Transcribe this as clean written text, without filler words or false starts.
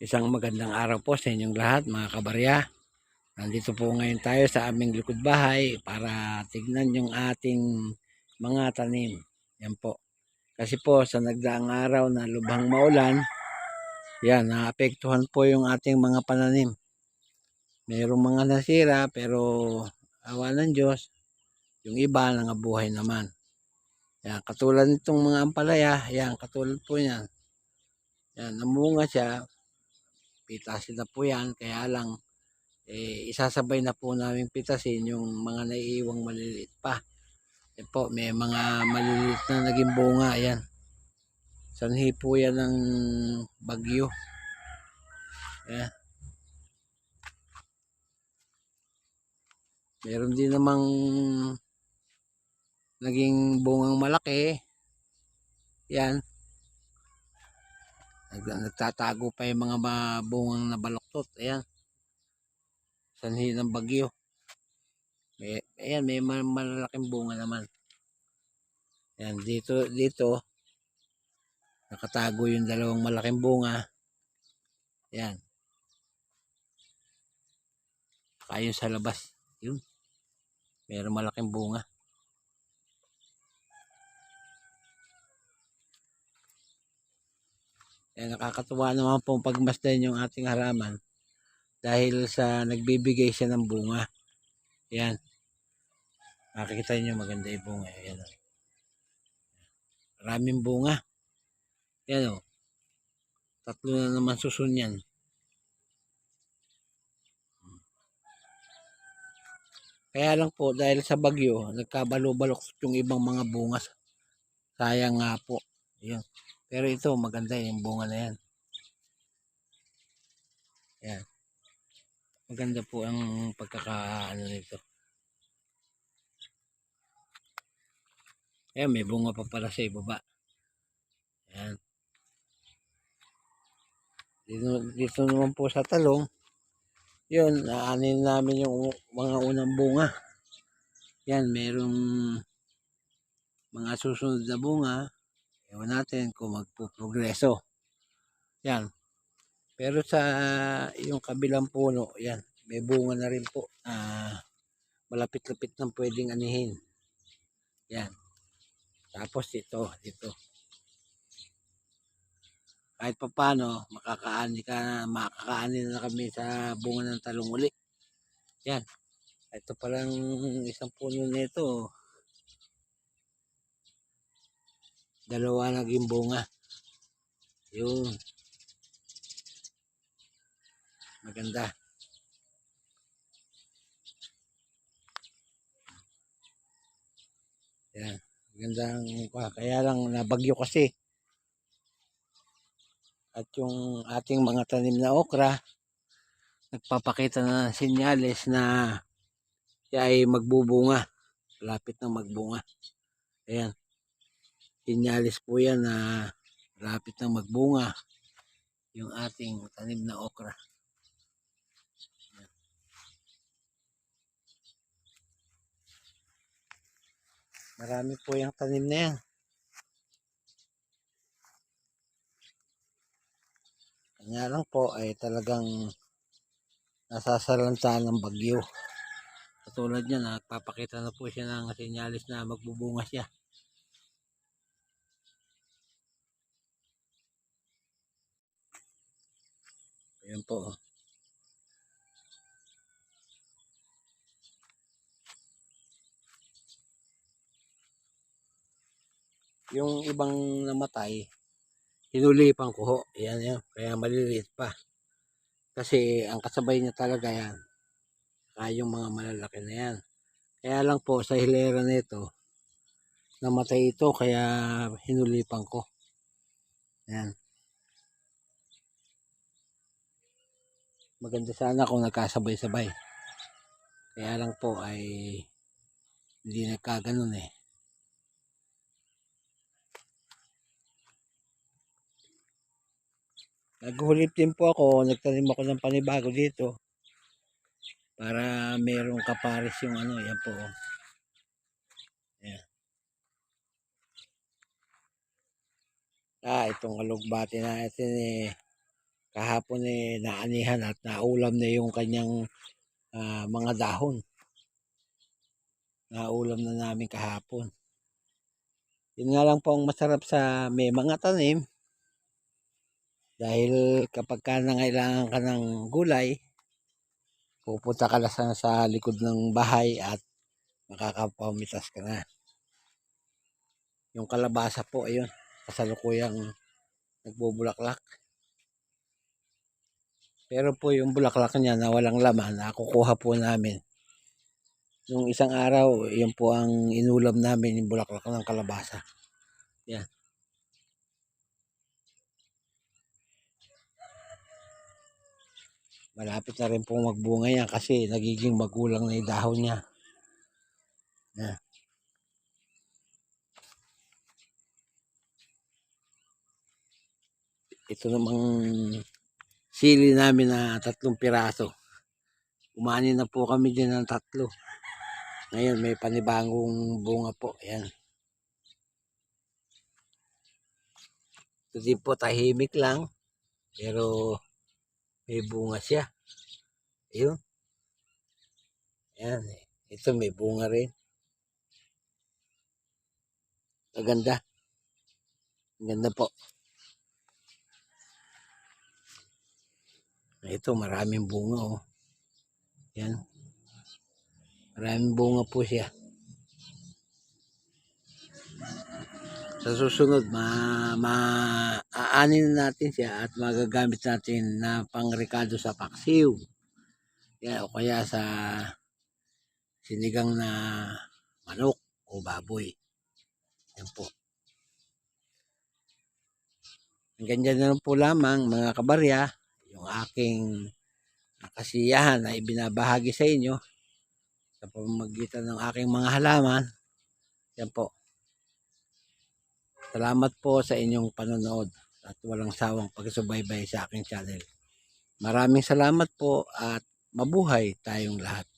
Isang magandang araw po sa inyong lahat mga kabarya. Nandito po ngayon tayo sa aming likod bahay para tignan yung ating mga tanim. Yan po. Kasi po sa nagdaang araw na lubhang maulan, yan, naapektuhan po yung ating mga pananim. Mayroong mga nasira pero awa ng Diyos, yung iba nangabuhay naman. Yan, katulad nitong mga ampalaya, yan, katulad po yan. Yan, namunga siya, pitasin na po yan, kaya lang isasabay na po namin pitasin yung mga naiiwang maliliit pa. Yan po, may mga maliliit na naging bunga. Ayan. Sanhi po yan ng bagyo. Ayan. Meron din namang naging bungang malaki. Yan. Nagtatago pa yung mga bungang nabaluktot. Ayan. Sanhi ng bagyo. Ayan, may malalaking bunga naman. Ayan, dito nakatago yung dalawang malaking bunga. Ayan. Kayo sa labas. Yun. Meron malaking bunga. Ayan, nakakatuwa naman pong pagmasdan yung ating halaman dahil sa nagbibigay siya ng bunga. Ayan. Makikita nyo maganda yung bunga. Ayan. Maraming bunga. Ayan o. Tatlo na naman susunyan. Kaya lang po dahil sa bagyo, nagkabalo-balok yung ibang mga bunga. Sayang nga po. Ayan. Pero ito maganda yung bunga na yan. Ayan. Maganda po ang pagkakaano nito. Ayan, may bunga pa pala sa ibaba. Ayan. Dito naman po sa talong, yun, aanin namin yung mga unang bunga. Yan, merong mga susunod na bunga. Ewan natin kung magpuprogreso. Yan. Pero sa yung kabilang puno, yan, may bunga na rin po. Malapit-lapit nang pwedeng anihin. Yan. Tapos dito. Kahit pa paano, makakaani na kami sa bunga ng talong uli. Yan. Ito palang isang puno nito. Dalawa naging bunga. Yun. Maganda. Yan. Magandang kaya lang nabagyo kasi. At yung ating mga tanim na okra, nagpapakita na senyales na siya ay magbubunga. Lapit na magbunga. Ayan. Senyales po yan na lapit na magbunga yung ating tanim na okra. Ayan. Marami po yung tanim na yan. Kanya lang po ay talagang nasasalantaan ng bagyo. Katulad niya, nagpapakita na po siya ng senyales na magbubunga siya. Ayan po. Yung ibang namatay, hinulipan ko ho. Ayan. Kaya maliliit pa. Kasi ang kasabay niya talaga yan. Yung mga malalaki na yan. Kaya lang po sa hilera nito, namatay ito kaya hinulipan ko. Ayan. Maganda sana kung nagkasabay-sabay. Kaya lang po ay hindi nagkaganon eh. Naghulip din po ako, nagtanim ako ng panibago dito. Para merong kapares yung ano, yan po. Ayan. Itong alugbati natin eh, kahapon naanihan at naulam na yung kanyang mga dahon. Naulam na namin kahapon. Yun nga lang po ang masarap sa may mga tanim. Dahil kapag nangailangan ka ng gulay, pupunta ka na sa likod ng bahay at makakapamitas ka na. Yung kalabasa po, ayun, kasalukuyang nagbubulaklak. Pero po yung bulaklak niya na walang laman, nakukuha po namin. Yung isang araw, yun po ang inulam namin, yung bulaklak ng kalabasa. Yan. Malapit na rin pong magbunga yan kasi nagiging magulang na yung dahon niya. Yan. Ito namang sili namin na 3 piraso. Umani na po kami din ng 3. Ngayon may panibagong bunga po. Yan. Ito din po tahimik lang. Pero may bunga siya. Ayun. Yan. Ito may bunga rin. Maganda. Maganda po. Ito maraming bunga oh. Yan. Maraming bunga po siya. Sa susunod, aanin natin siya at magagamit natin na pangrekado sa paksiw. Yan, o kaya sa sinigang na manok o baboy. Yan po. Hanggang dyan na po lamang mga kabarya, yung aking kasiyahan na ibinabahagi sa inyo sa pamamagitan ng aking mga halaman. Yan po. Salamat po sa inyong panonood at walang sawang pagsubaybay sa aking channel. Maraming salamat po at mabuhay tayong lahat.